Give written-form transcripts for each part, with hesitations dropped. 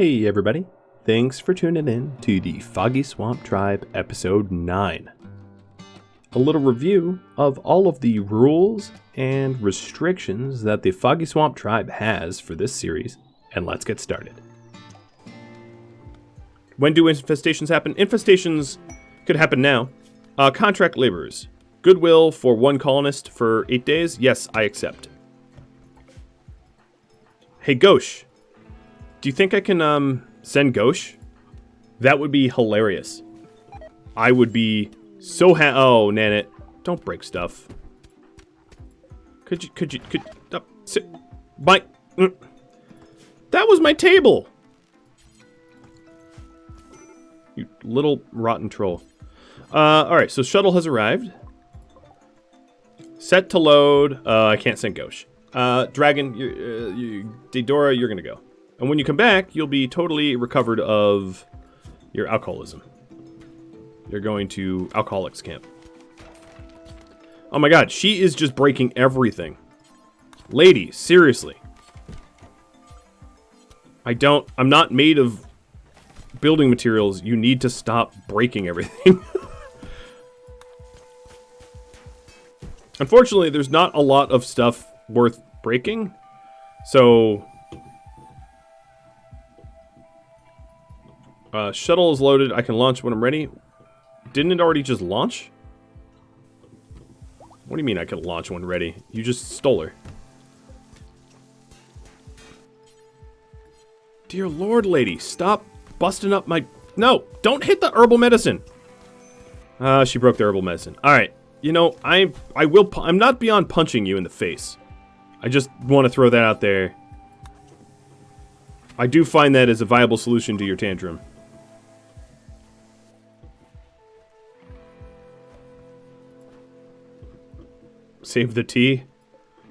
Hey everybody, thanks for tuning in to the Foggy Swamp Tribe episode 9. A little review of all of the rules and restrictions that the Foggy Swamp Tribe has for this series, and let's get started. When do infestations happen? Infestations could happen now. Contract laborers. Goodwill for one colonist for 8 days. Yes, I accept. Hey Gauche. Do you think I can send Gauche? That would be hilarious. I would be so oh, Nanette, don't break stuff. Could sit my that was my table. You little rotten troll. All right, so shuttle has arrived. Set to load. I can't send Gauche. Dragon, Dora, you're gonna go. And when you come back, you'll be totally recovered of your alcoholism. You're going to alcoholics camp. Oh my god, she is just breaking everything. Lady, seriously. I'm not made of building materials. You need to stop breaking everything. Unfortunately, there's not a lot of stuff worth breaking. So shuttle is loaded. I can launch when I'm ready. Didn't it already just launch? What do you mean I can launch when ready? You just stole her. Dear Lord, lady, stop busting up my... No, don't hit the herbal medicine. She broke the herbal medicine. All right, you know, I'm not beyond punching you in the face. I just want to throw that out there. I do find that as a viable solution to your tantrum. Save the tea.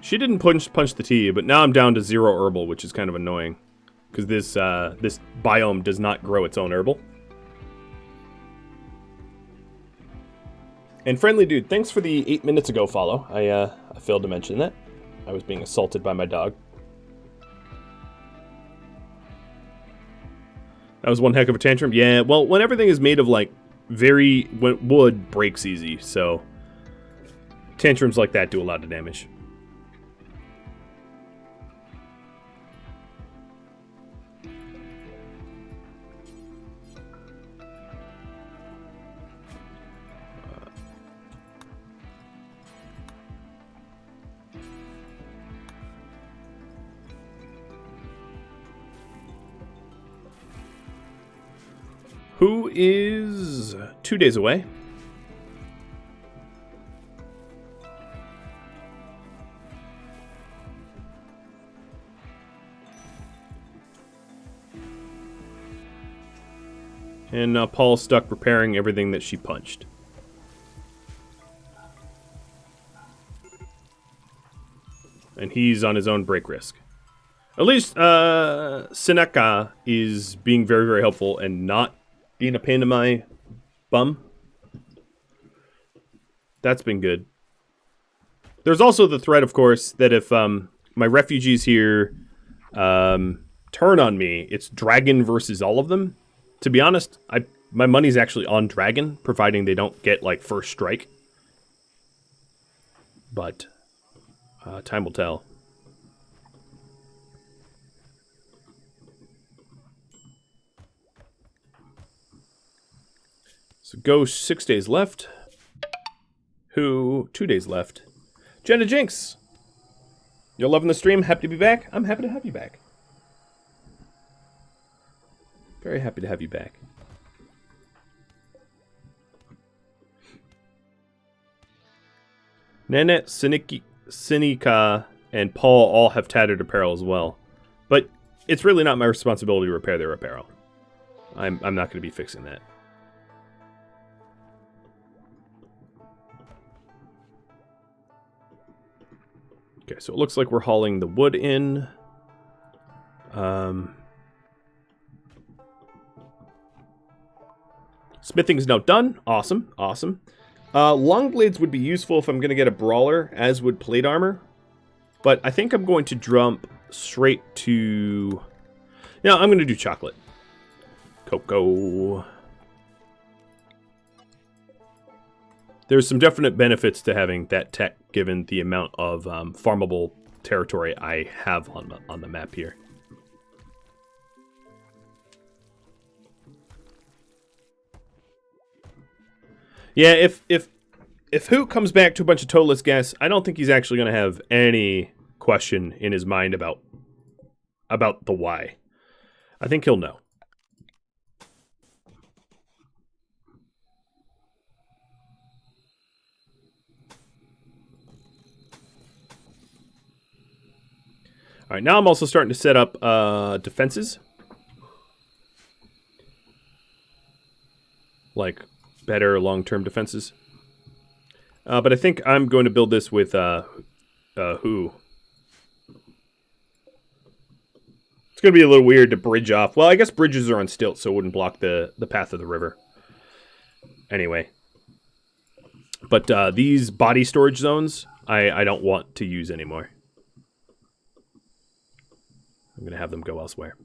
She didn't punch the tea, but now I'm down to 0 herbal, which is kind of annoying. Because this biome does not grow its own herbal. And Friendly Dude, thanks for the 8 minutes ago follow. I failed to mention that. I was being assaulted by my dog. That was one heck of a tantrum. Yeah, well, when everything is made of, like, when wood breaks easy, so... Tantrums like that do a lot of damage. Who is 2 days away? And Paul's stuck repairing everything that she punched. And he's on his own break risk. At least Seneca is being very, very helpful and not being a pain in my bum. That's been good. There's also the threat, of course, that if my refugees here turn on me, it's dragon versus all of them. To be honest, my money's actually on dragon, providing they don't get, like, first strike. But time will tell. So Ghost, 6 days left. Who, 2 days left. Jenna Jinx! You're loving the stream? Happy to be back? I'm happy to have you back. Very happy to have you back. Nanette, Sinika, and Paul all have tattered apparel as well. But it's really not my responsibility to repair their apparel. I'm not going to be fixing that. Okay, so it looks like we're hauling the wood in. Smithing is now done. Awesome, awesome. Long blades would be useful if I'm going to get a brawler, as would plate armor. But I think I'm going to jump straight to... Yeah, I'm going to do chocolate. Cocoa. There's some definite benefits to having that tech, given the amount of farmable territory I have on the map here. Yeah, if Hoot comes back to a bunch of totalist guests, I don't think he's actually going to have any question in his mind about the why. I think he'll know. All right, now I'm also starting to set up defenses. Like better long-term defenses. But I think I'm going to build this with who? It's going to be a little weird to bridge off. Well, I guess bridges are on stilts, so it wouldn't block the path of the river. Anyway. But these body storage zones, I don't want to use anymore. I'm going to have them go elsewhere.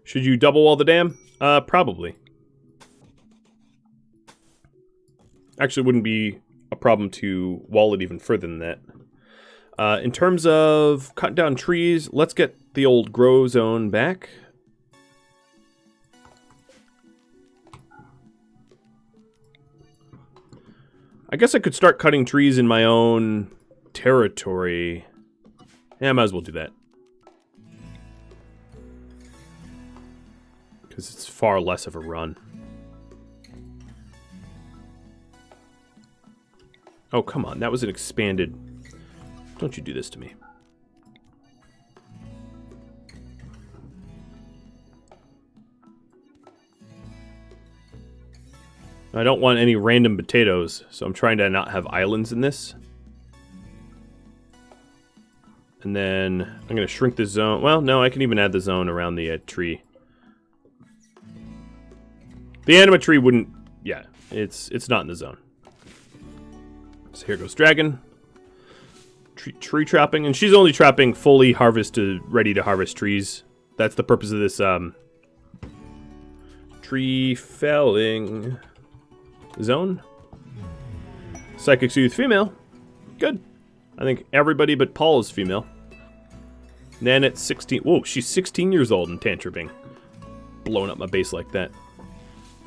Should you double wall the dam? Probably. Actually, wouldn't be a problem to wall it even further than that. In terms of cutting down trees, let's get the old grow zone back. I guess I could start cutting trees in my own territory. Yeah, I might as well do that. Because it's far less of a run. Oh, come on. That was an expanded... Don't you do this to me. I don't want any random potatoes, so I'm trying to not have islands in this. And then I'm going to shrink the zone. Well, no, I can even add the zone around the tree. The anima tree wouldn't... Yeah, it's not in the zone. So here goes Dragon. Tree trapping. And she's only trapping fully harvested, ready to harvest trees. That's the purpose of this tree felling zone. Psychic Soothe female. Good. I think everybody but Paul is female. Nanette's 16. Whoa, she's 16 years old and tantruming. Blowing up my base like that.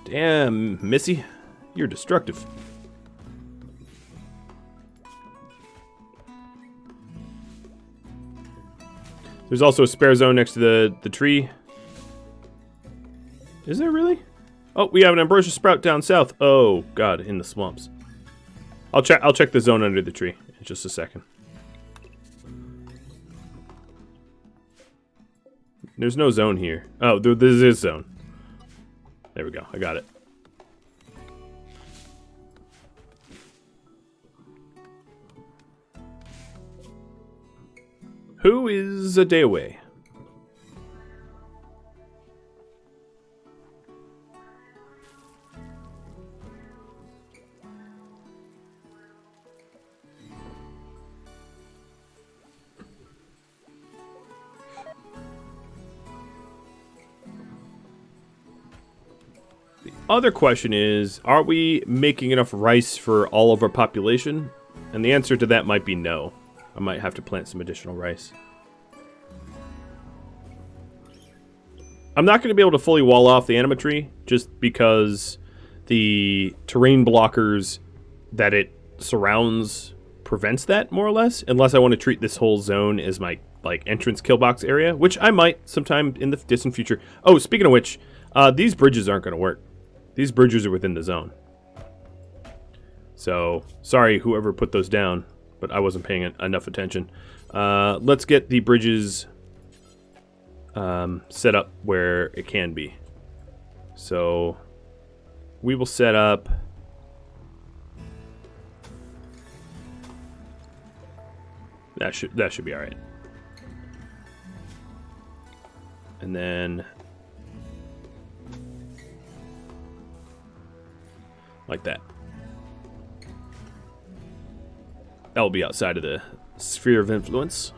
Damn, Missy. You're destructive. There's also a spare zone next to the tree. Is there really? Oh, we have an ambrosia sprout down south. Oh god, in the swamps. I'll check the zone under the tree in just a second. There's no zone here. Oh, there is zone. There we go. I got it. Who is a day away? The other question is, are we making enough rice for all of our population? And the answer to that might be no. I might have to plant some additional rice. I'm not going to be able to fully wall off the anima tree just because the terrain blockers that it surrounds prevents that, more or less, unless I want to treat this whole zone as my entrance kill box area, which I might sometime in the distant future. Oh, speaking of which, these bridges aren't going to work. These bridges are within the zone. So, sorry whoever put those down, but I wasn't paying enough attention. Let's get the bridges set up where it can be. So we will set up that should be all right. And then... like that. That will be outside of the sphere of influence.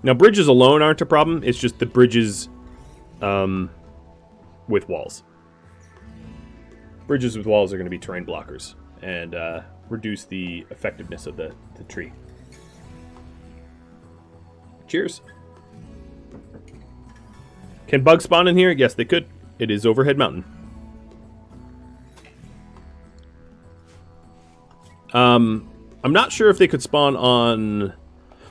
Now, bridges alone aren't a problem. It's just the bridges with walls. Bridges with walls are going to be terrain blockers and reduce the effectiveness of the tree. Cheers. Can bugs spawn in here? Yes, they could. It is Overhead Mountain. I'm not sure if they could spawn on...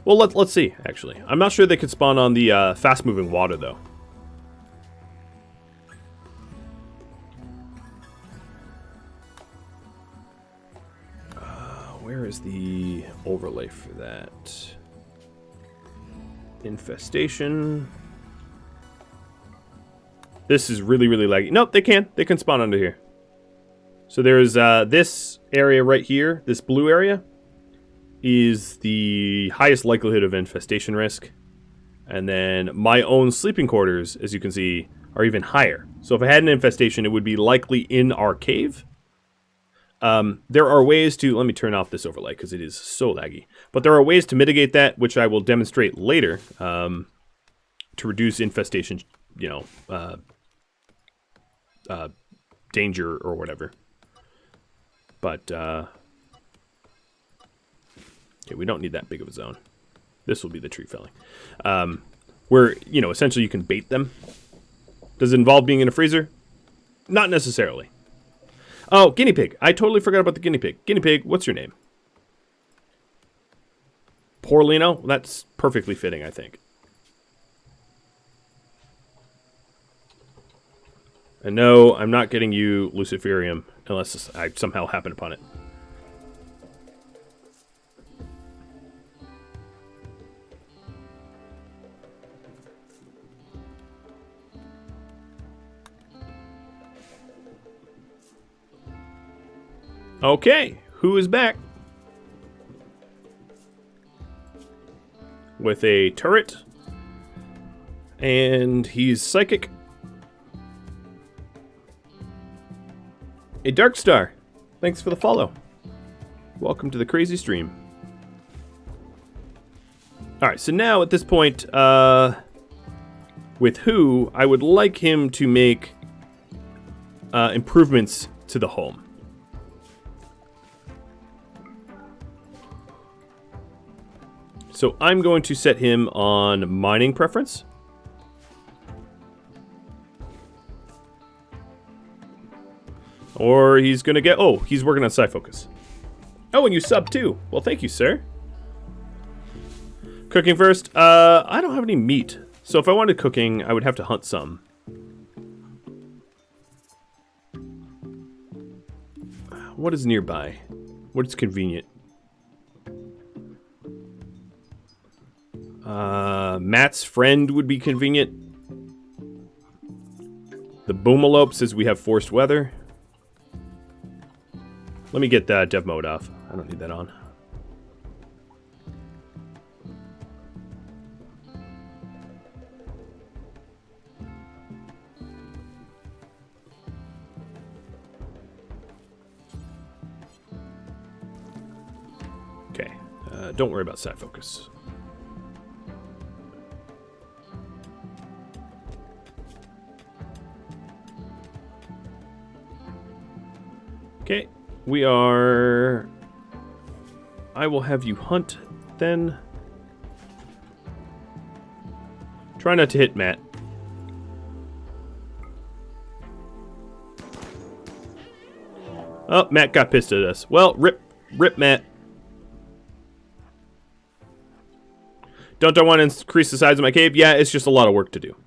well, let's see, actually. I'm not sure they could spawn on the fast-moving water, though. Where is the overlay for that? Infestation. This is really, really laggy. Nope, they can. They can spawn under here. So there's this area right here, this blue area, is the highest likelihood of infestation risk. And then my own sleeping quarters, as you can see, are even higher. So if I had an infestation, it would be likely in our cave. There are ways to... let me turn off this overlay because it is so laggy. But there are ways to mitigate that, which I will demonstrate later, to reduce infestation, you know, danger or whatever. But, okay, we don't need that big of a zone. This will be the tree felling. Where, you know, essentially you can bait them. Does it involve being in a freezer? Not necessarily. Oh, guinea pig. I totally forgot about the guinea pig. Guinea pig, what's your name? Porlino? That's perfectly fitting, I think. And no, I'm not getting you Luciferium unless I somehow happen upon it. Okay, who is back? With a turret. And he's psychic. A Dark Star. Thanks for the follow. Welcome to the crazy stream. Alright, so now at this point, with Who, I would like him to make improvements to the home. So I'm going to set him on mining preference. Or he's going to get... oh, he's working on Psi Focus. Oh, and you sub too. Well, thank you, sir. Cooking first. I don't have any meat. So if I wanted cooking, I would have to hunt some. What is nearby? What is convenient? Matt's friend would be convenient. The Boomalope says we have forced weather. Let me get dev mode off. I don't need that on. Okay. Don't worry about Psi Focus. Okay, we are... I will have you hunt, then. Try not to hit Matt. Oh, Matt got pissed at us. Well, rip Matt. Don't I want to increase the size of my cave? Yeah, it's just a lot of work to do.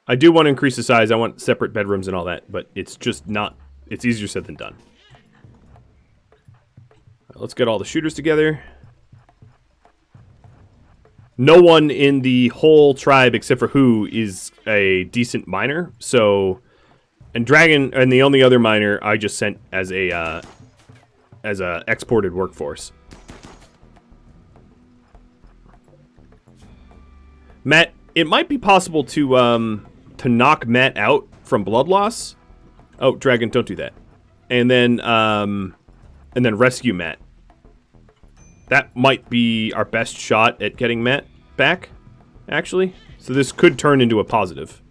I do want to increase the size. I want separate bedrooms and all that, but it's just not... it's easier said than done. Let's get all the shooters together. No one in the whole tribe except for Who is a decent miner. So, and Dragon, and the only other miner I just sent as a exported workforce. Matt, it might be possible to knock Matt out from blood loss. Oh, Dragon, don't do that. And then rescue Matt. That might be our best shot at getting Matt back, actually. So this could turn into a positive.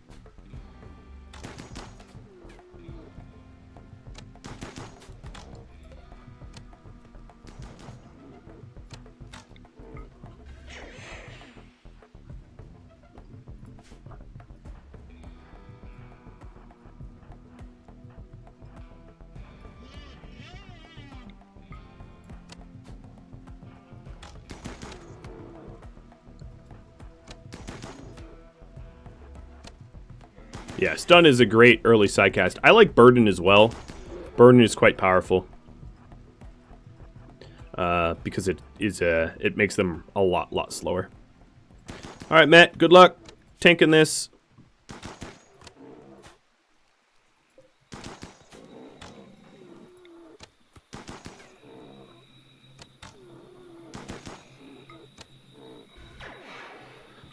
Yeah, Stun is a great early sidecast. I like Burden as well. Burden is quite powerful. Because it makes them a lot slower. Alright, Matt, good luck tanking this.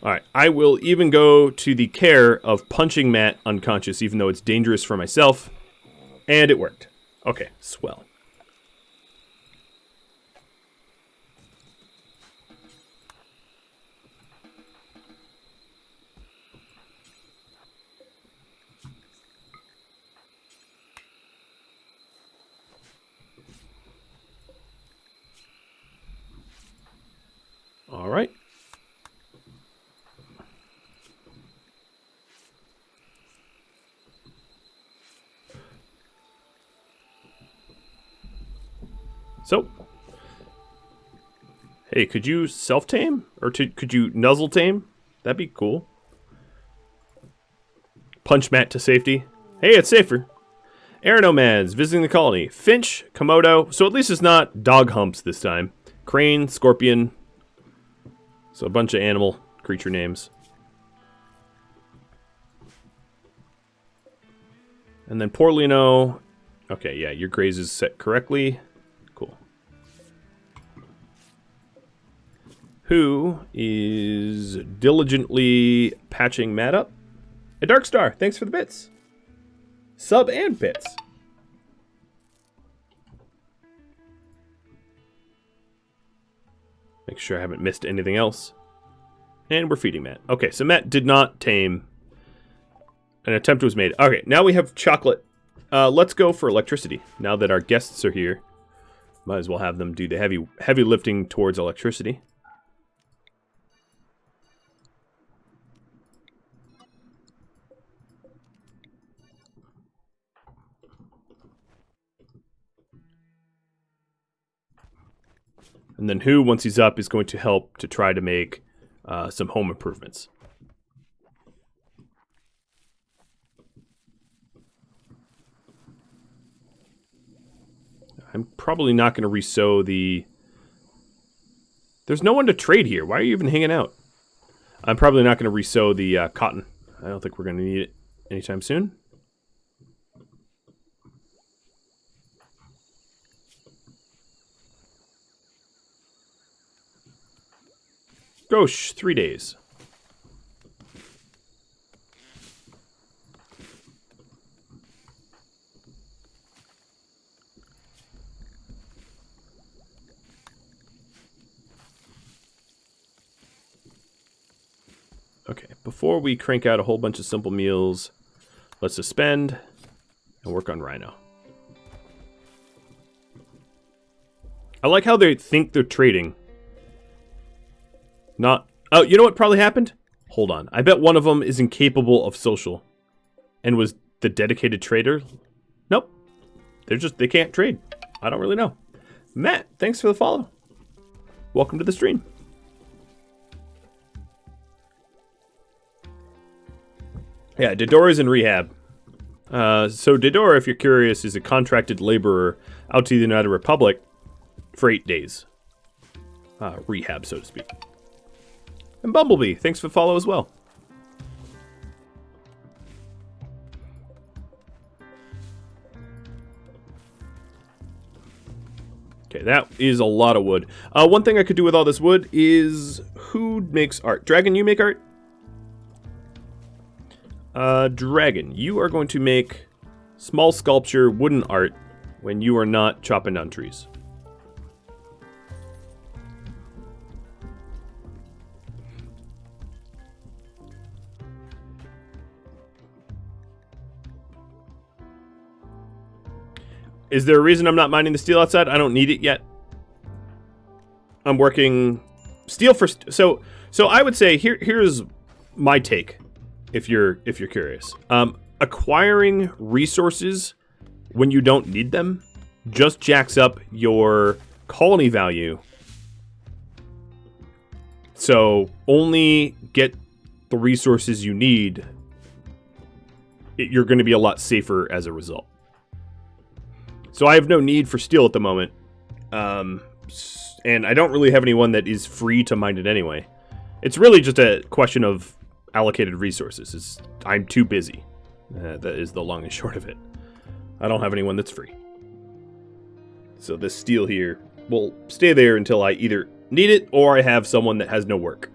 Alright, I will even go to the care of punching Matt unconscious, even though it's dangerous for myself. And it worked. Okay, swell. Alright. So, hey, could you self-tame? Or could you nuzzle-tame? That'd be cool. Punch Matt to safety. Hey, it's safer. Aeronomads visiting the colony. Finch, Komodo. So at least it's not dog humps this time. Crane, Scorpion. So a bunch of animal creature names. And then Porlino. Okay, yeah, your graze is set correctly. Cool. Who is diligently patching Matt up? A Dark Star, thanks for the bits. Sub and bits. Make sure I haven't missed anything else. And we're feeding Matt. Okay, so Matt did not tame. An attempt was made. Okay, now we have chocolate. Let's go for electricity. Now that our guests are here, might as well have them do the heavy lifting towards electricity. And then Who, once he's up, is going to help to try to make some home improvements. I'm probably not going to resow the... There's no one to trade here. Why are you even hanging out? I'm probably not going to resow the cotton. I don't think we're going to need it anytime soon. Gosh, 3 days. Okay, before we crank out a whole bunch of simple meals, let's suspend and work on Rhino. I like how they think they're trading. Not... Oh, you know what probably happened? Hold on. I bet one of them is incapable of social. And was the dedicated trader? Nope. They can't trade. I don't really know. Matt, thanks for the follow. Welcome to the stream. Yeah, Didora's in rehab. So Didora, if you're curious, is a contracted laborer out to the United Republic for 8 days. Rehab, so to speak. And Bumblebee, thanks for the follow as well. Okay, that is a lot of wood. One thing I could do with all this wood is... Who makes art? Dragon, you make art? Dragon, you are going to make small sculpture wooden art when you are not chopping down trees. Is there a reason I'm not mining the steel outside? I don't need it yet. I'm working steel for so I would say here's my take if you're curious. Acquiring resources when you don't need them just jacks up your colony value. So only get the resources you need. You're going to be a lot safer as a result. So I have no need for steel at the moment. And I don't really have anyone that is free to mine it anyway. It's really just a question of allocated resources. I'm too busy. That is the long and short of it. I don't have anyone that's free. So this steel here will stay there until I either need it or I have someone that has no work.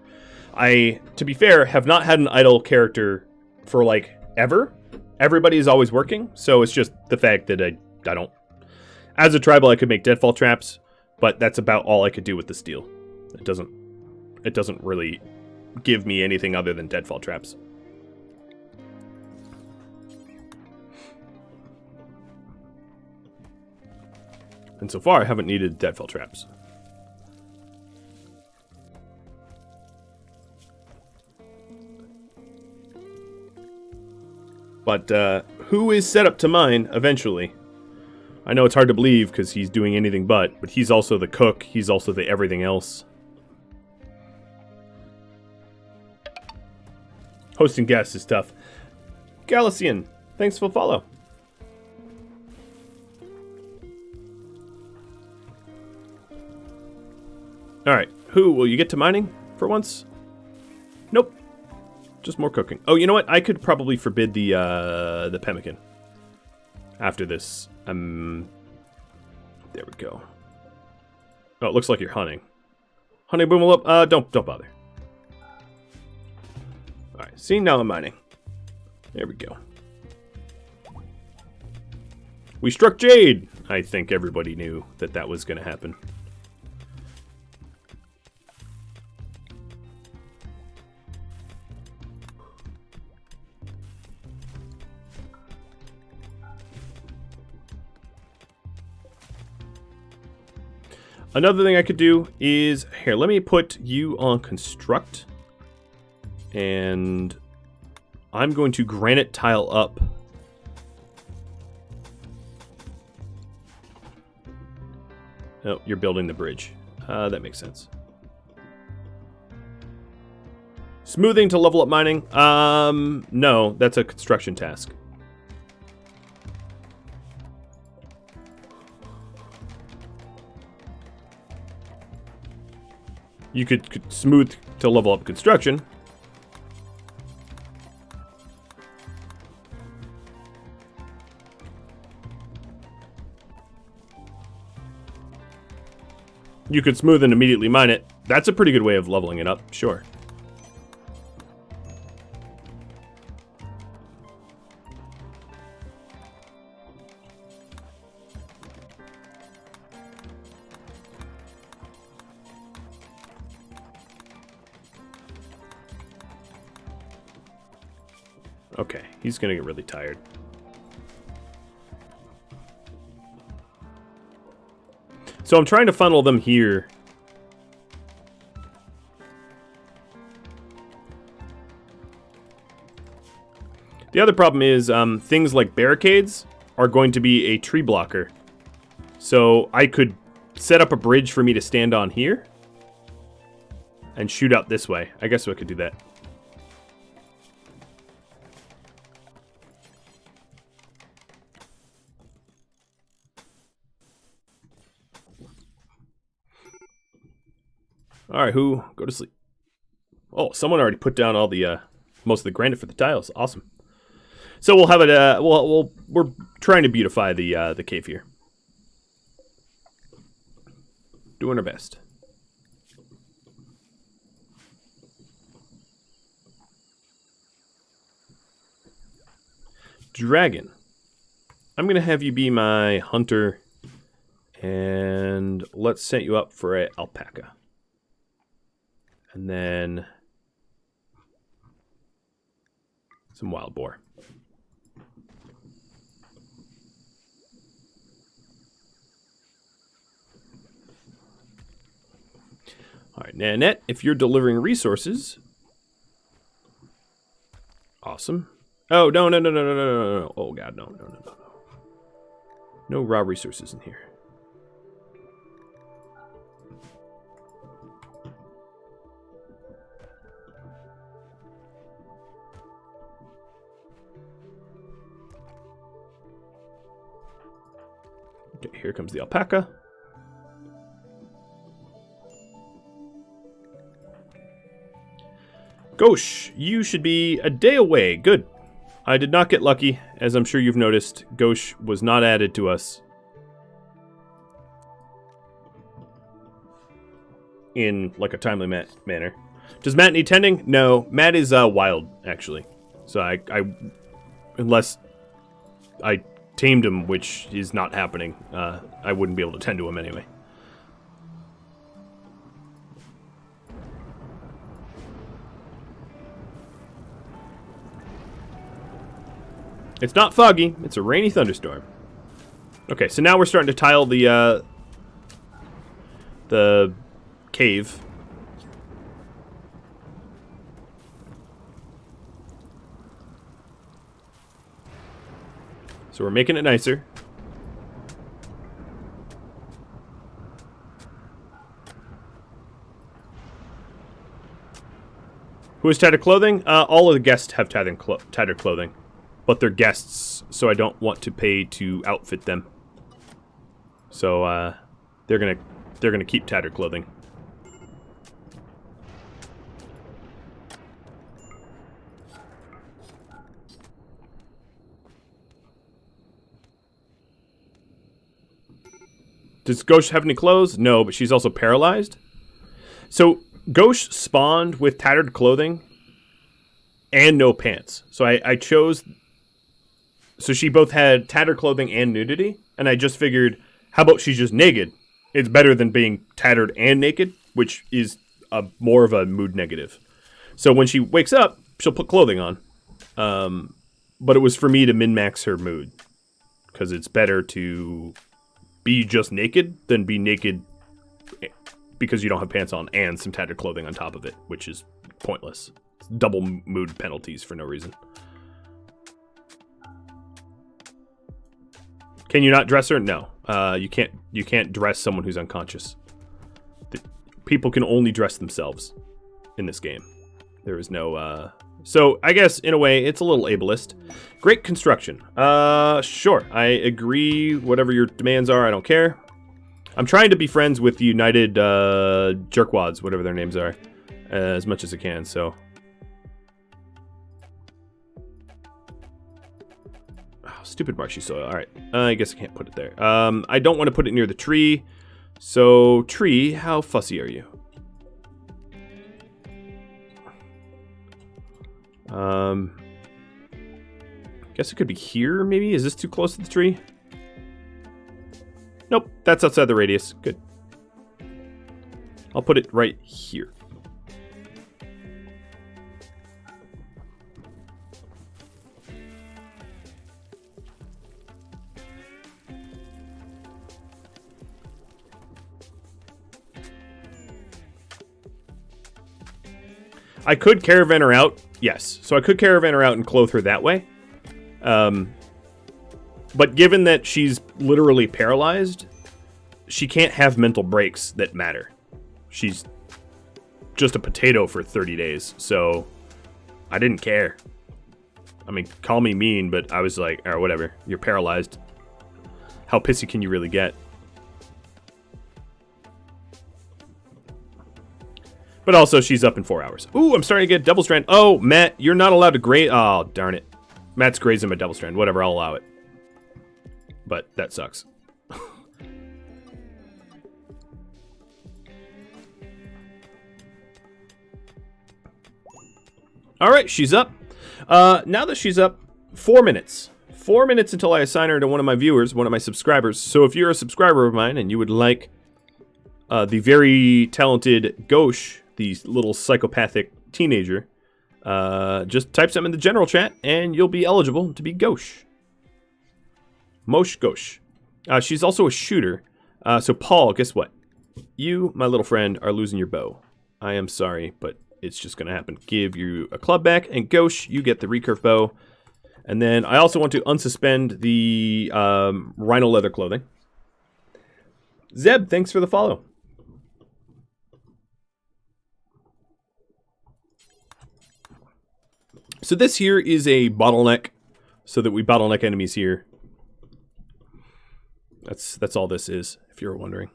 I, to be fair, have not had an idle character for like ever. Everybody is always working, so it's just the fact that I don't. As a tribal, I could make deadfall traps, but that's about all I could do with the steel. It doesn't really give me anything other than deadfall traps. And so far, I haven't needed deadfall traps. But who is set up to mine eventually? I know it's hard to believe because he's doing anything but he's also the cook. He's also the everything else. Hosting guests is tough. Galician, thanks for the follow. Alright, who will you get to mining for once? Nope. Just more cooking. Oh, you know what? I could probably forbid the pemmican after this. There we go. Oh, it looks like you're hunting. Honey Boomalop, don't bother. Alright, see, now I'm mining. There we go. We struck Jade! I think everybody knew that that was going to happen. Another thing I could do is, here, let me put you on construct. And I'm going to granite tile up. Oh, you're building the bridge. That makes sense. Smoothing to level up mining? No, that's a construction task. You could smooth to level up construction. You could smooth and immediately mine it. That's a pretty good way of leveling it up, sure. Okay, he's gonna get really tired. So I'm trying to funnel them here. The other problem is things like barricades are going to be a tree blocker. So I could set up a bridge for me to stand on here and shoot out this way. I guess I could do that. Alright, who? Go to sleep. Oh, someone already put down all the, most of the granite for the tiles. Awesome. So we'll have it, we're trying to beautify the cave here. Doing our best. Dragon. I'm going to have you be my hunter. And let's set you up for an alpaca. And then some wild boar. All right, Nanette, if you're delivering resources. Awesome. Oh, no. Oh, God, no. No raw resources in here. Okay, here comes the alpaca. Gauche, you should be a day away. Good. I did not get lucky, as I'm sure you've noticed. Gauche was not added to us in like a timely manner. Does Matt need tending? No, Matt is wild actually. So I unless I tamed him, which is not happening, I wouldn't be able to tend to him anyway. It's not foggy, it's a rainy thunderstorm. Okay, so now we're starting to tile the cave. So we're making it nicer. Who has tattered clothing? All of the guests have tattered clothing. But they're guests, so I don't want to pay to outfit them. So they're gonna keep tattered clothing. Does Gauche have any clothes? No, but she's also paralyzed. So Gauche spawned with tattered clothing and no pants. So I chose. So she both had tattered clothing and nudity, and I just figured, how about she's just naked? It's better than being tattered and naked, which is more of a mood negative. So when she wakes up, she'll put clothing on. But it was for me to min-max her mood, because it's better to be just naked than be naked because you don't have pants on and some tattered clothing on top of it, which is pointless. It's double mood penalties for no reason. Can you not dress her? No. You can't dress someone who's unconscious. People can only dress themselves in this game. There is no so I guess in a way it's a little ableist. Great construction. Sure. I agree. Whatever your demands are, I don't care. I'm trying to be friends with the United Jerkwads, whatever their names are, as much as I can, so. Stupid marshy soil. All right. I guess I can't put it there. I don't want to put it near the tree. So, tree, how fussy are you? Guess it could be here, maybe? Is this too close to the tree? Nope. That's outside the radius. Good. I'll put it right here. I could caravan her out, yes. So I could caravan her out and clothe her that way. But given that she's literally paralyzed, she can't have mental breaks that matter. She's just a potato for 30 days, so I didn't care. I mean, call me mean, but I was like, or whatever, you're paralyzed. How pissy can you really get? But also, she's up in 4 hours. Ooh, I'm starting to get double strand. Oh, Matt, you're not allowed to graze. Oh, darn it. Matt's grazing my double strand. Whatever, I'll allow it. But that sucks. All right, she's up. Now that she's up, 4 minutes. 4 minutes until I assign her to one of my viewers, one of my subscribers. So if you're a subscriber of mine and you would like the very talented Gauche, the little psychopathic teenager, just type something in the general chat and you'll be eligible to be Gauche. Mosh Gauche. She's also a shooter. So Paul, guess what? You, my little friend, are losing your bow. I am sorry, but it's just going to happen. Give you a club back, and Gauche, you get the recurve bow. And then I also want to unsuspend the rhino leather clothing. Zeb, thanks for the follow. So this here is a bottleneck, so that we bottleneck enemies here. That's all this is, if you're wondering.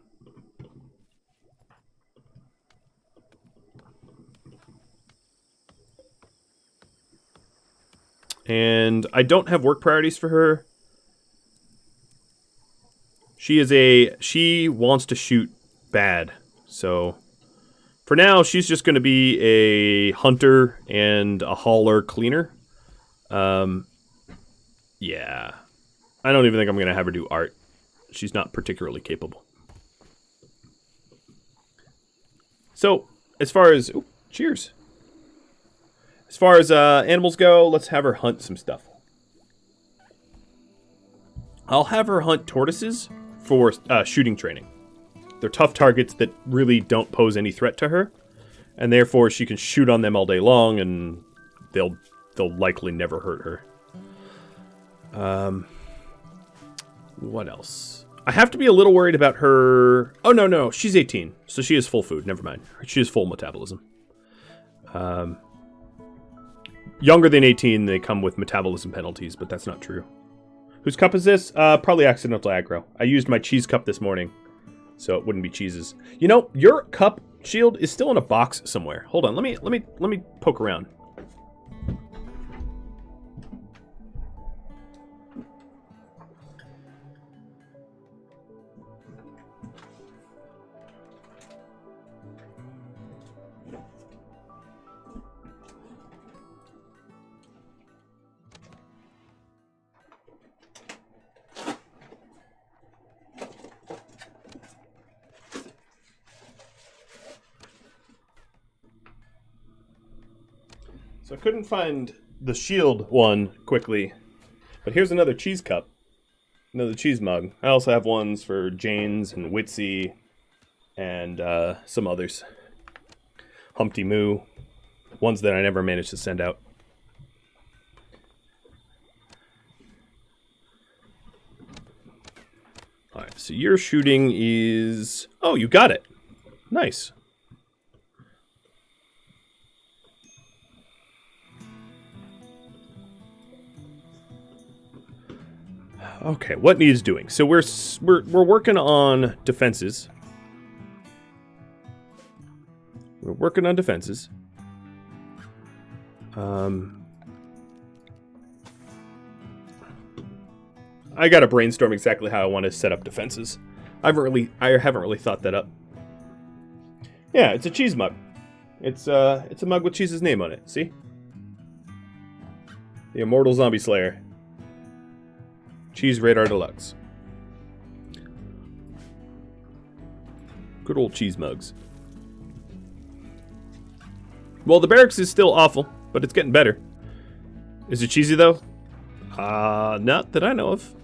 And I don't have work priorities for her. She wants to shoot bad. So for now, she's just going to be a hunter and a hauler cleaner. Yeah. I don't even think I'm going to have her do art. She's not particularly capable. So as far as... Ooh, cheers. As far as animals go, let's have her hunt some stuff. I'll have her hunt tortoises for shooting training. They're tough targets that really don't pose any threat to her, and therefore she can shoot on them all day long, and they'll likely never hurt her. What else? I have to be a little worried about her. Oh no, she's 18, so she has full food. Never mind, she has full metabolism. Younger than 18, they come with metabolism penalties, but that's not true. Whose cup is this? Probably accidental aggro. I used my cheese cup this morning, so it wouldn't be cheeses. You know, your cup shield is still in a box somewhere. Hold on, let me poke around. So I couldn't find the shield one quickly, but here's another cheese cup, another cheese mug. I also have ones for Jane's and Witsy and some others. Humpty Moo, ones that I never managed to send out. All right, so your shooting is... Oh, you got it. Nice. Okay, what needs doing? So we're working on defenses. We're working on defenses. I gotta brainstorm exactly how I want to set up defenses. I haven't really thought that up. Yeah, it's a cheese mug. It's a mug with Cheese's name on it. See? The Immortal Zombie Slayer. Cheese Radar Deluxe. Good old cheese mugs. Well, the barracks is still awful, but it's getting better. Is it cheesy, though? Not that I know of.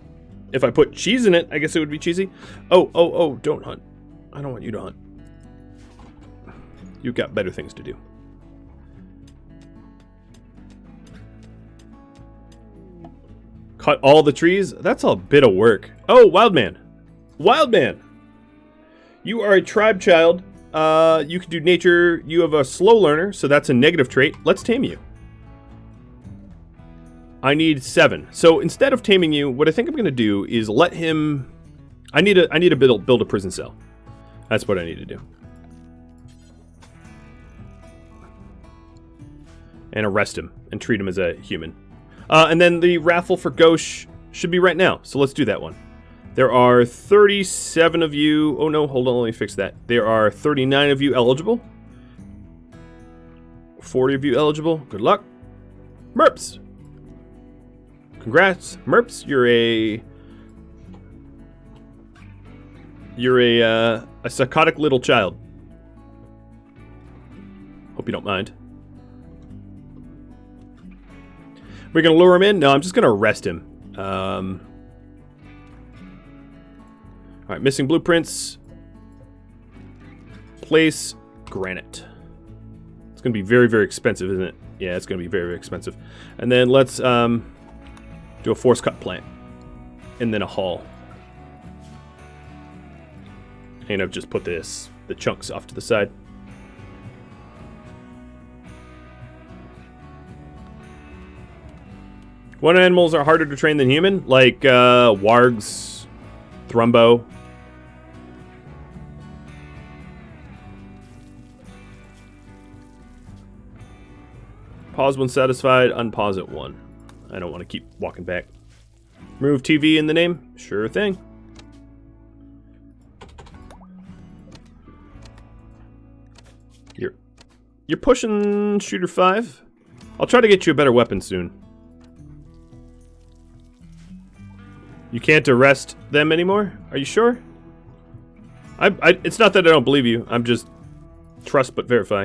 If I put cheese in it, I guess it would be cheesy. Oh, don't hunt. I don't want you to hunt. You've got better things to do. Cut all the trees? That's a bit of work. Oh, Wildman. Wildman! You are a tribe child. You can do nature. You have a slow learner, so that's a negative trait. Let's tame you. I need 7. So instead of taming you, what I think I'm going to do is let him... I need to build a prison cell. That's what I need to do. And arrest him and treat him as a human. And then the raffle for Gauche should be right now. So let's do that one. There are 37 of you. Oh no, hold on, let me fix that. There are 39 of you eligible. 40 of you eligible. Good luck. Merps. congrats, Merps. You're a psychotic little child. Hope you don't mind. We're gonna lure him in? No, I'm just gonna arrest him. All right, missing blueprints. Place granite. It's gonna be very, very expensive, isn't it? Yeah, it's gonna be very, very expensive. And then let's do a force cut plant, and then a hall. And I've just put the chunks off to the side. What animals are harder to train than human? Like wargs, thrumbo. Pause when satisfied, unpause at 1. I don't want to keep walking back. Remove TV in the name? Sure thing. You're pushing Shooter 5. I'll try to get you a better weapon soon. You can't arrest them anymore? Are you sure? It's not that I don't believe you. I'm just trust but verify.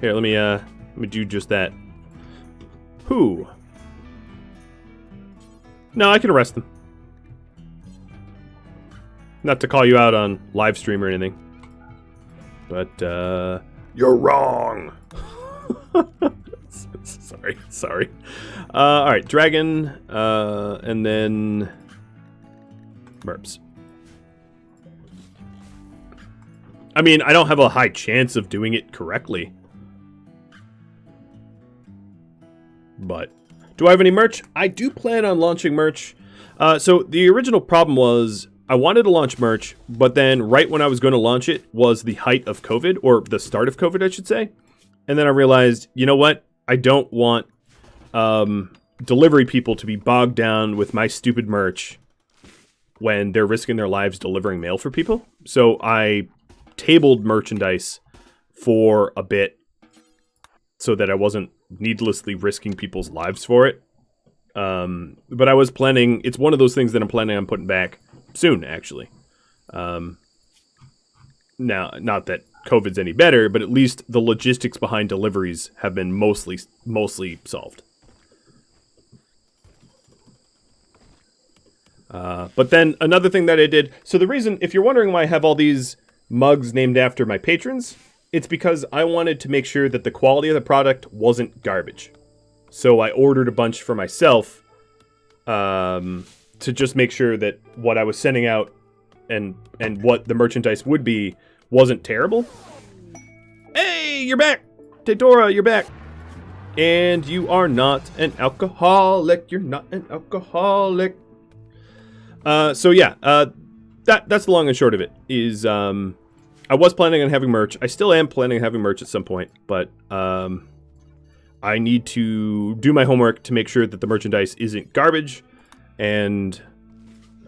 Here, let me do just that. Who? No, I can arrest them. Not to call you out on live stream or anything. But, you're wrong! Sorry. Alright, dragon, and then... Merps. I mean, I don't have a high chance of doing it correctly. But, do I have any merch? I do plan on launching merch. So, the original problem was... I wanted to launch merch, but then right when I was going to launch it was the height of COVID, or the start of COVID, I should say. And then I realized, you know what? I don't want delivery people to be bogged down with my stupid merch when they're risking their lives delivering mail for people. So I tabled merchandise for a bit so that I wasn't needlessly risking people's lives for it. But I was planning, it's one of those things that I'm planning on putting back soon, actually. Now, not that COVID's any better, but at least the logistics behind deliveries have been mostly solved. But then another thing that I did, so the reason, if you're wondering why I have all these mugs named after my patrons, it's because I wanted to make sure that the quality of the product wasn't garbage. So I ordered a bunch for myself, to just make sure that what I was sending out and what the merchandise would be wasn't terrible. Hey, you're back! Tedora, you're back! And you are not an alcoholic. You're not an alcoholic. So yeah, that's the long and short of it. Is I was planning on having merch. I still am planning on having merch at some point, but I need to do my homework to make sure that the merchandise isn't garbage. And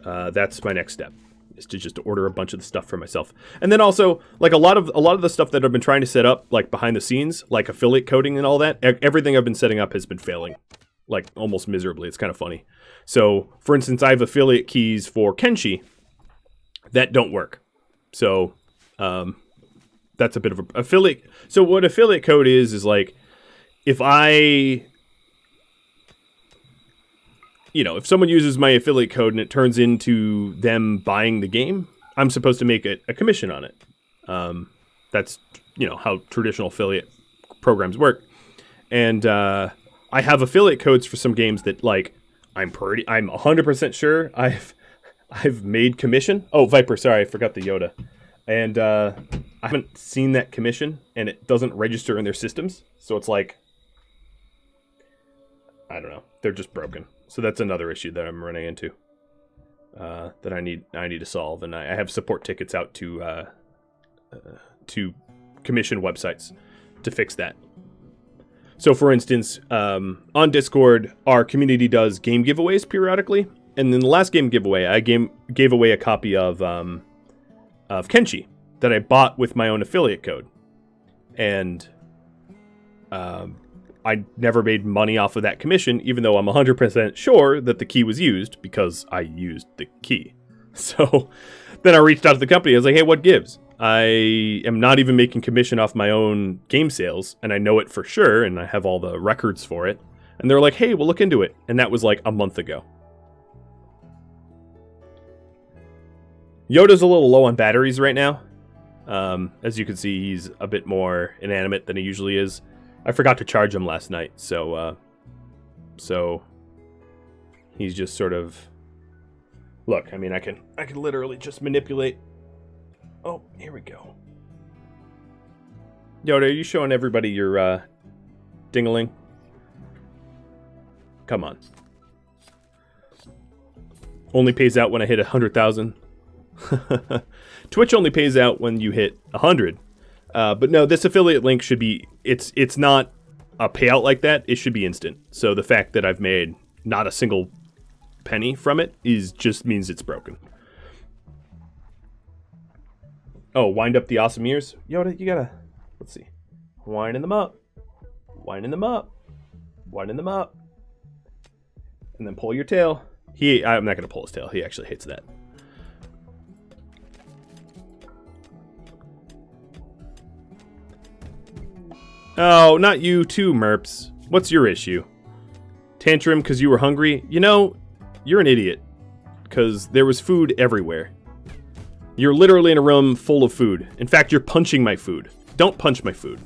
that's my next step, is to just order a bunch of the stuff for myself. And then also, like a lot of the stuff that I've been trying to set up, like behind the scenes, like affiliate coding and all that, everything I've been setting up has been failing, like almost miserably. It's kind of funny. So, for instance, I have affiliate keys for Kenshi that don't work. So, that's a bit of a affiliate. So what affiliate code is like, if if someone uses my affiliate code and it turns into them buying the game, I'm supposed to make a commission on it. That's, how traditional affiliate programs work. And I have affiliate codes for some games that, like, I'm 100% sure I've made commission. Oh, Viper, sorry, I forgot the Yoda. And I haven't seen that commission, and it doesn't register in their systems. So it's like, I don't know. They're just broken. So that's another issue that I'm running into that I need to solve, and I have support tickets out to commission websites to fix that. So, for instance, on Discord, our community does game giveaways periodically, and in the last game giveaway, I gave away a copy of Kenshi that I bought with my own affiliate code, and I never made money off of that commission, even though I'm 100% sure that the key was used because I used the key. So then I reached out to the company. I was like, hey, what gives? I am not even making commission off my own game sales, and I know it for sure, and I have all the records for it. And they're like, hey, we'll look into it. And that was like a month ago. Yoda's a little low on batteries right now. As you can see, he's a bit more inanimate than he usually is. I forgot to charge him last night, so he's just sort of... Look, I mean, I can literally just manipulate... Oh, here we go. Yoda, are you showing everybody your, ding-a-ling? Come on. Only pays out when I hit 100,000. Twitch only pays out when you hit 100. But no, this affiliate link should be... It's not a payout like that. It should be instant. So the fact that I've made not a single penny from it just means it's broken. Oh, wind up the awesome ears? Yoda, you gotta... Let's see. Winding them up. Winding them up. Winding them up. And then pull your tail. I'm not gonna pull his tail. He actually hates that. Oh, not you too, Merps. What's your issue? Tantrum because you were hungry? You know, you're an idiot. Because there was food everywhere. You're literally in a room full of food. In fact, you're punching my food. Don't punch my food.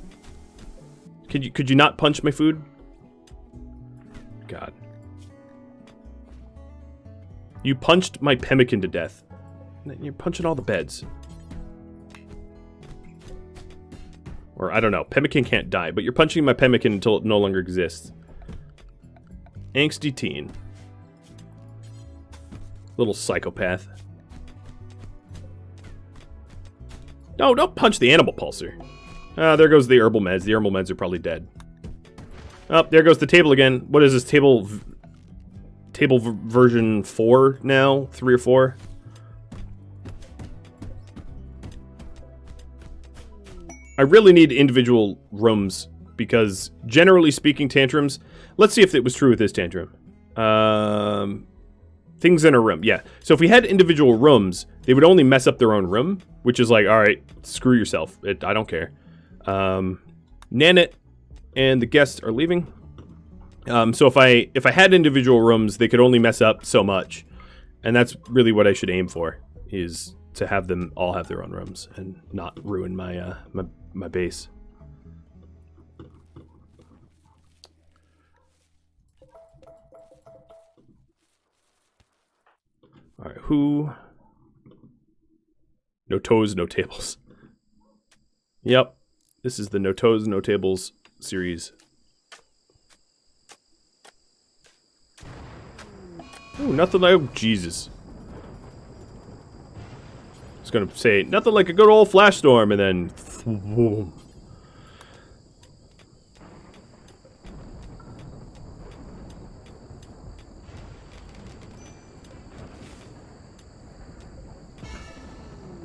Could you not punch my food? God. You punched my pemmican to death. You're punching all the beds. Or, I don't know. Pemmican can't die, but you're punching my pemmican until it no longer exists. Angsty teen. Little psychopath. No, don't punch the animal pulsar. There goes the herbal meds. The herbal meds are probably dead. Oh, there goes the table again. What is this table? Version 4 now? 3 or 4? I really need individual rooms because, generally speaking, tantrums... Let's see if it was true with this tantrum. Things in a room, yeah. So if we had individual rooms, they would only mess up their own room, which is like, all right, screw yourself. I don't care. Nanit and the guests are leaving. So if I had individual rooms, they could only mess up so much, and that's really what I should aim for, is to have them all have their own rooms and not ruin my my base. All right, who? No toes, no tables. Yep, this is the no toes, no tables series. Ooh, nothing like... Oh, Jesus. I was gonna say, nothing like a good old flash storm, and then... Whoom.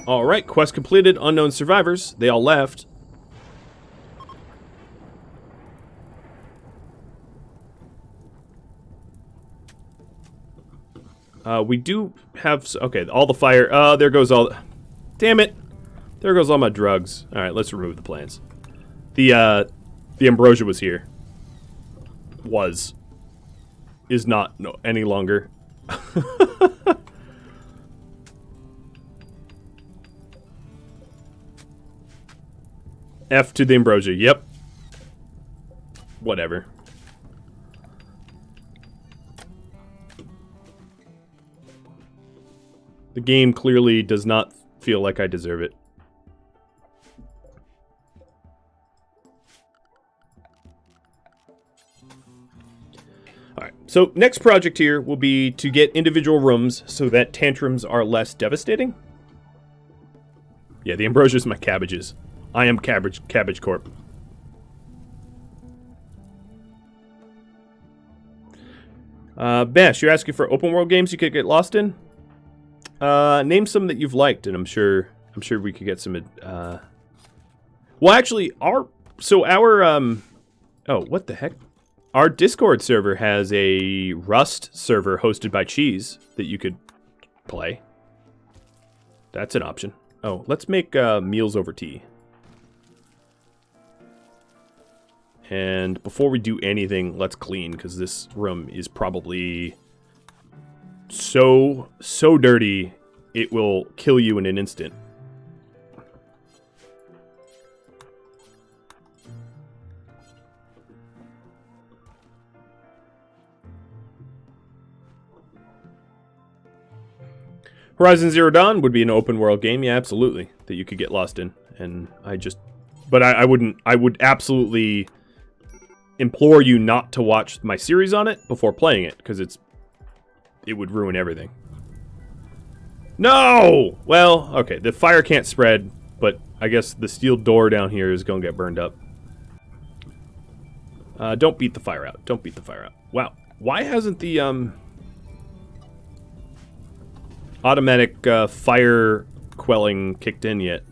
Alright, quest completed, unknown survivors. They all left. We do have... Okay, all the fire... there goes all... Damn it! There goes all my drugs. Alright, let's remove the plants. The ambrosia was here. Is not any longer. F to the ambrosia, yep. Whatever. The game clearly does not feel like I deserve it. Alright, so next project here will be to get individual rooms so that tantrums are less devastating. Yeah, the ambrosia is my cabbages. I am Cabbage Corp. Bash, you're asking for open world games you could get lost in? Name some that you've liked, and I'm sure we could get some. Well, actually, our Oh, what the heck? Our Discord server has a Rust server hosted by Cheese that you could play. That's an option. Oh, let's make meals over tea. And before we do anything, let's clean, because this room is probably so dirty, it will kill you in an instant. Horizon Zero Dawn would be an open world game, yeah, absolutely, that you could get lost in. And but I would absolutely implore you not to watch my series on it before playing it, because it would ruin everything. No! Well, okay, the fire can't spread, but I guess the steel door down here is going to get burned up. Don't beat the fire out. Don't beat the fire out. Wow. Why hasn't the automatic fire quelling kicked in yet?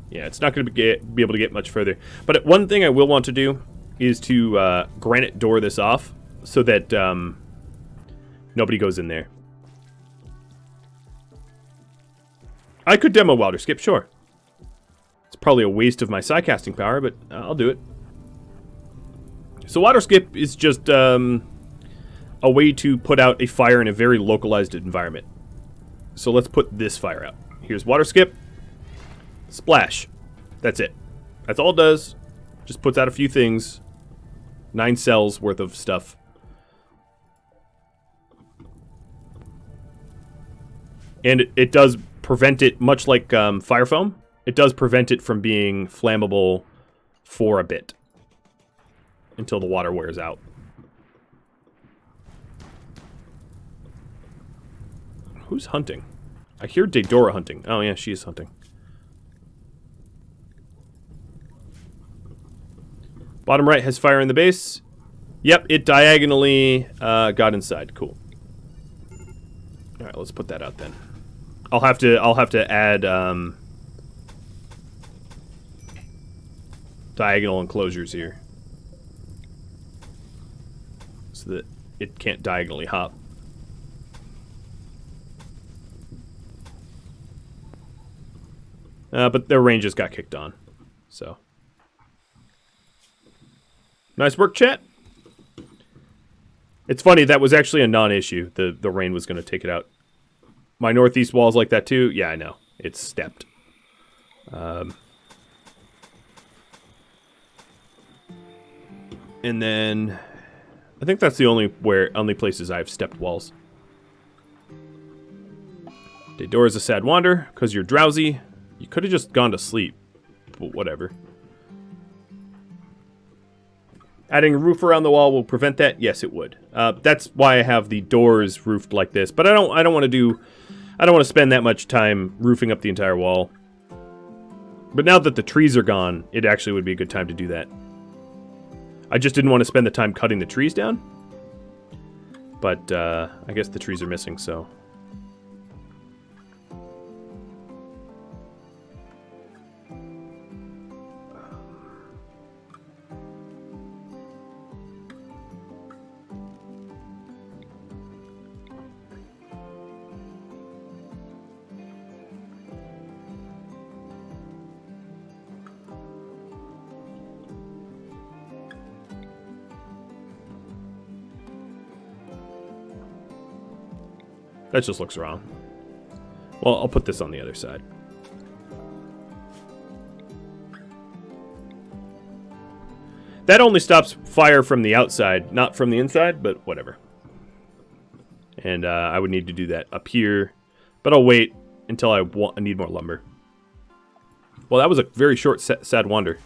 Yeah, it's not going to be able to get much further. But one thing I will want to do is to granite door this off so that nobody goes in there. I could demo Wilder Skip, sure. It's probably a waste of my psycasting power, but I'll do it. So Wilder Skip is just a way to put out a fire in a very localized environment. So let's put this fire out. Here's Water Skip. Splash. That's it. That's all it does. Just puts out a few things. 9 cells worth of stuff. And it does prevent it, much like fire foam, it does prevent it from being flammable for a bit. Until the water wears out. Who's hunting? I hear Daedora hunting. Oh yeah, she is hunting. Bottom right has fire in the base. Yep, it diagonally got inside. Cool. All right, let's put that out then. I'll have to add diagonal enclosures here so that it can't diagonally hop. But their ranges got kicked on, so. Nice work, chat. It's funny, that was actually a non-issue. The rain was going to take it out. My northeast wall's like that too. Yeah, I know. It's stepped. And then I think that's the only places I've stepped walls. Daedora's a sad wander because you're drowsy. You could have just gone to sleep, but whatever. Adding a roof around the wall will prevent that. Yes, it would. That's why I have the doors roofed like this. But I don't want to spend that much time roofing up the entire wall. But now that the trees are gone, it actually would be a good time to do that. I just didn't want to spend the time cutting the trees down. But I guess the trees are missing, so. That just looks wrong. Well, I'll put this on the other side. That only stops fire from the outside, not from the inside, but whatever. And I would need to do that up here, but I'll wait until I need more lumber. Well, that was a very short, sad wander.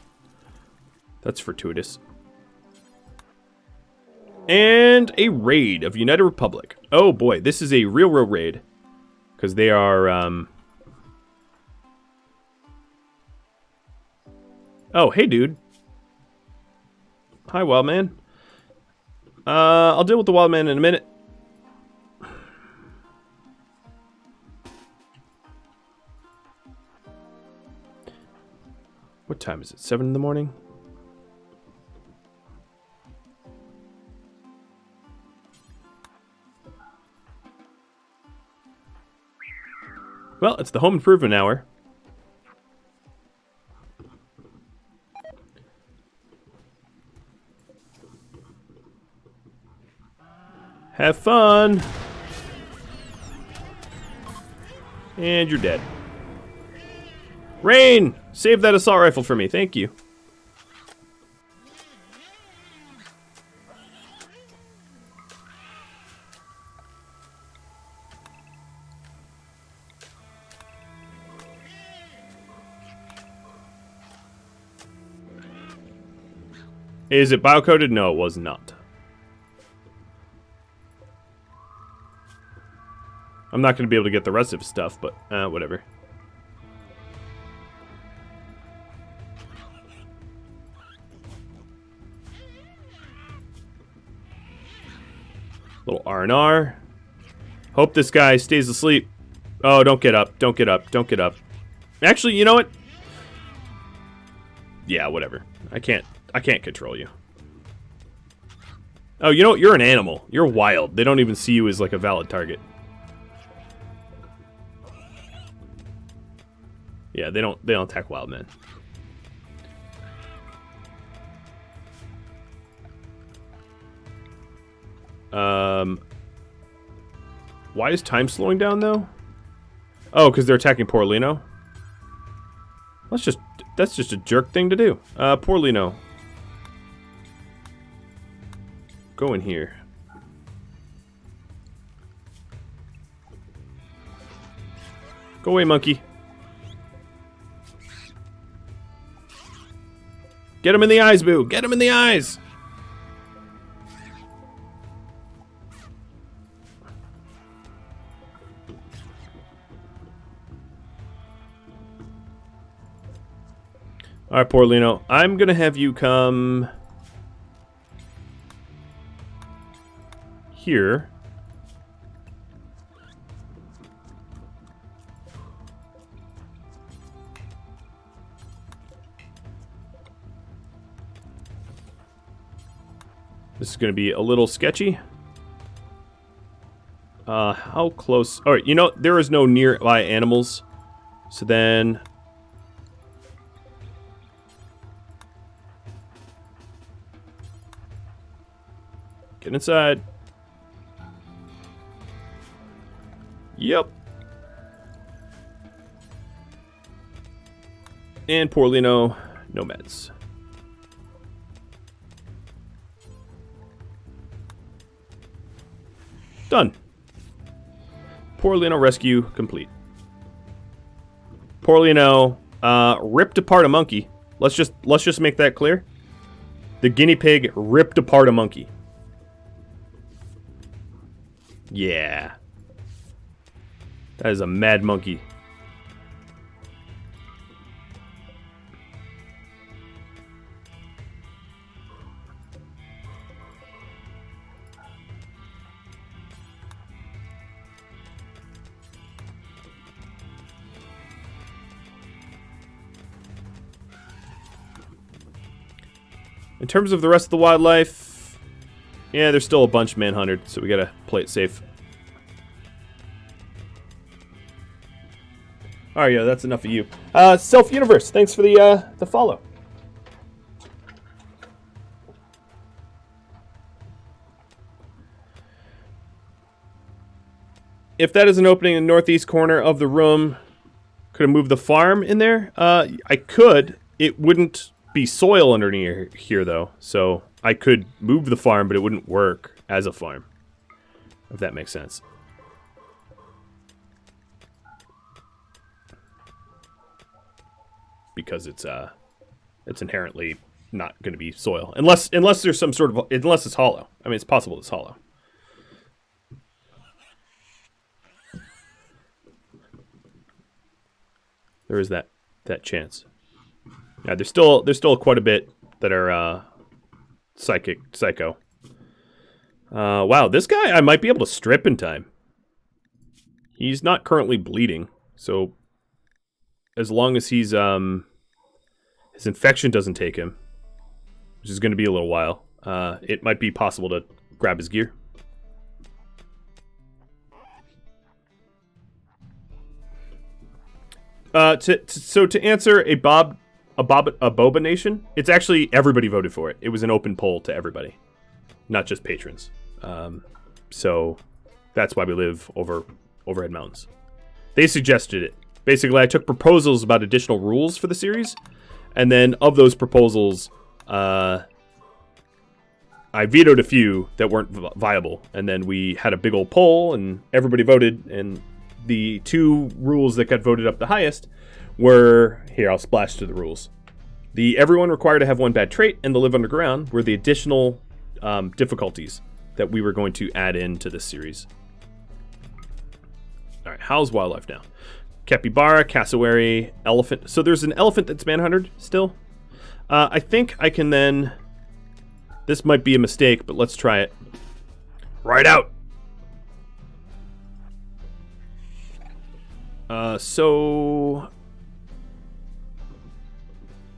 That's fortuitous. And a raid of United Republic. Oh boy, this is a real raid. Because they are, Oh, hey dude. Hi, wild man. I'll deal with the wild man in a minute. What time is it? 7 in the morning? Well, it's the home improvement hour. Have fun. And you're dead. Rain! Save that assault rifle for me, thank you. Is it biocoded? No, it was not. I'm not going to be able to get the rest of his stuff, but whatever. Little R&R. Hope this guy stays asleep. Oh, don't get up. Don't get up. Don't get up. Actually, you know what? Yeah, whatever. I can't control you. Oh, you know what? You're an animal. You're wild. They don't even see you as like a valid target. Yeah, they don't attack wild men. Why is time slowing down though? Oh, because they're attacking poor Lino. That's just a jerk thing to do. Poor Lino. Go in here. Go away, monkey. Get him in the eyes, Boo! Get him in the eyes! Alright, poor Lino. I'm gonna have you come here. This is going to be a little sketchy. How close? All right, you know, there is no nearby animals. So then... Get inside. Yep. And poor Lino, no meds. Done. Poor Lino rescue complete. Poor Lino ripped apart a monkey. Let's just make that clear. The guinea pig ripped apart a monkey. Yeah. That is a mad monkey. In terms of the rest of the wildlife, yeah, there's still a bunch manhunted, so we gotta play it safe. Alright, yeah, that's enough of you. Self-Universe, thanks for the follow. If that is an opening in the northeast corner of the room, could I move the farm in there? I could. It wouldn't be soil underneath here, though. So I could move the farm, but it wouldn't work as a farm. If that makes sense. Because it's inherently not going to be soil. Unless there's some sort of... Unless it's hollow. I mean, it's possible it's hollow. There is that chance. Yeah, there's still quite a bit that are Psycho. Wow, this guy I might be able to strip in time. He's not currently bleeding, so as long as he's his infection doesn't take him, which is going to be a little while, it might be possible to grab his gear. So to answer a boba nation, it's actually everybody voted for it. It was an open poll to everybody, not just patrons. So that's why we live over overhead mountains. They suggested it. Basically, I took proposals about additional rules for the series, and then of those proposals, I vetoed a few that weren't viable, and then we had a big old poll, and everybody voted, and the 2 rules that got voted up the highest were, here, I'll splash to the rules. The everyone required to have 1 bad trait and to live underground were the additional difficulties that we were going to add into this series. All right, how's wildlife now? Capybara, cassowary, elephant. So there's an elephant that's manhunted still. I think I can then... This might be a mistake, but let's try it. Right out! So...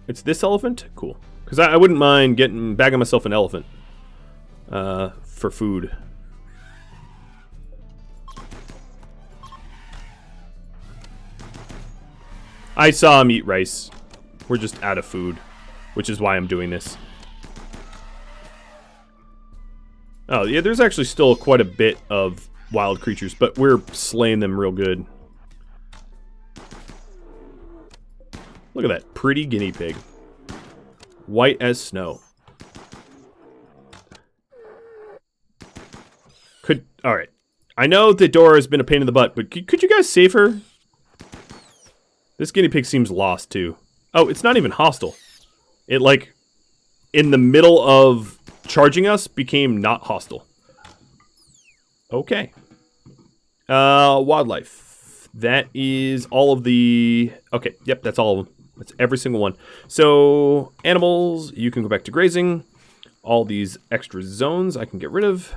It's this elephant? Cool. Because I wouldn't mind bagging myself an elephant. For food. I saw him eat rice. We're just out of food, which is why I'm doing this. Oh, yeah, there's actually still quite a bit of wild creatures, but we're slaying them real good. Look at that pretty guinea pig. White as snow. Alright. I know that Dora has been a pain in the butt, but could you guys save her? This guinea pig seems lost, too. Oh, it's not even hostile. It, like, in the middle of charging us, became not hostile. Okay. Wildlife. That is all of the... Okay, yep, that's all of them. That's every single one. So, animals, you can go back to grazing. All these extra zones I can get rid of.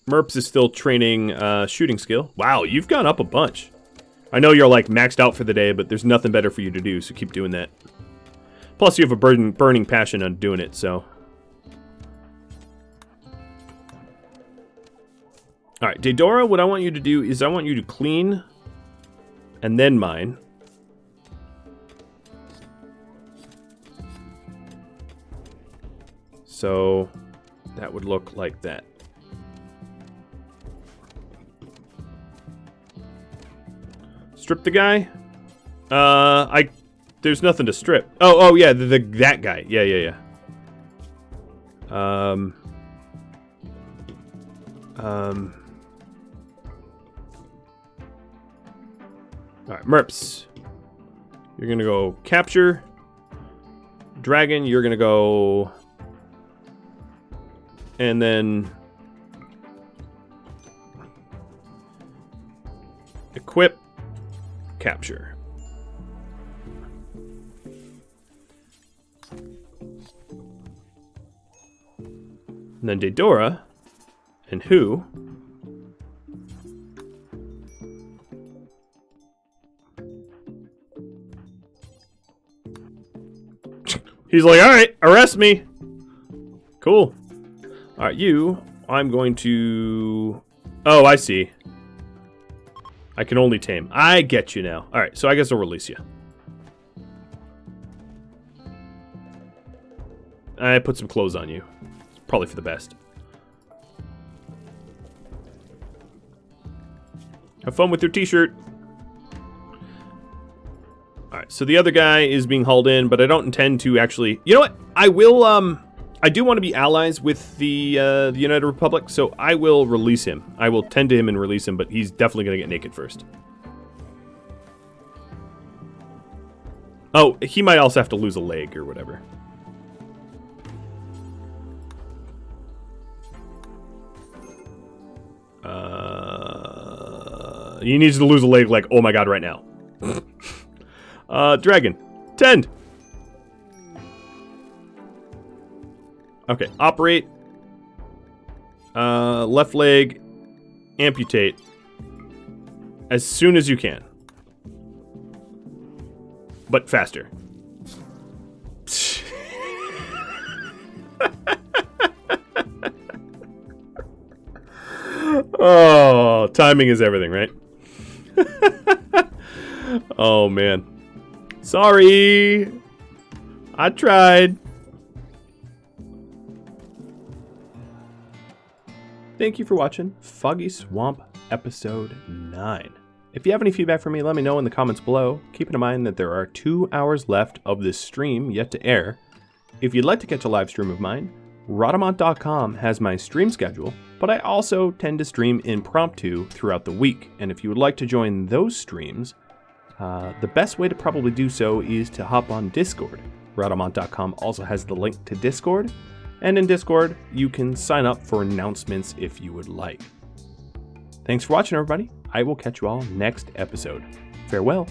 Merps is still training shooting skill. Wow, you've gone up a bunch. I know you're like maxed out for the day, but there's nothing better for you to do, so keep doing that. Plus, you have a burning passion on doing it, so. Alright, Daedora, what I want you to do is I want you to clean and then mine. So, that would look like that. Strip the guy? There's nothing to strip. Oh yeah, that guy. Yeah. Alright, Merps. You're gonna go capture. Dragon, you're gonna go... And then... Equip. Capture. And then Daedora and who? He's like, all right, arrest me. Cool. All right, I'm going to... Oh, I see. I can only tame. I get you now. Alright, so I guess I'll release you. I put some clothes on you. It's probably for the best. Have fun with your t-shirt. Alright, so the other guy is being hauled in, but I don't intend to actually... You know what? I will, I do want to be allies with the United Republic, so I will release him. I will tend to him and release him, but he's definitely going to get naked first. Oh, he might also have to lose a leg or whatever. He needs to lose a leg like, oh my god, right now. Dragon. Tend. Okay, operate. Left leg. Amputate. As soon as you can. But faster. Oh, timing is everything, right? Oh, man. Sorry. I tried. Thank you for watching Foggy Swamp Episode 9. If you have any feedback for me, let me know in the comments below. Keep in mind that there are 2 hours left of this stream yet to air. If you'd like to catch a live stream of mine, Rhadamant.com has my stream schedule, but I also tend to stream impromptu throughout the week. And if you would like to join those streams, the best way to probably do so is to hop on Discord. Rhadamant.com also has the link to Discord, and in Discord, you can sign up for announcements if you would like. Thanks for watching, everybody. I will catch you all next episode. Farewell.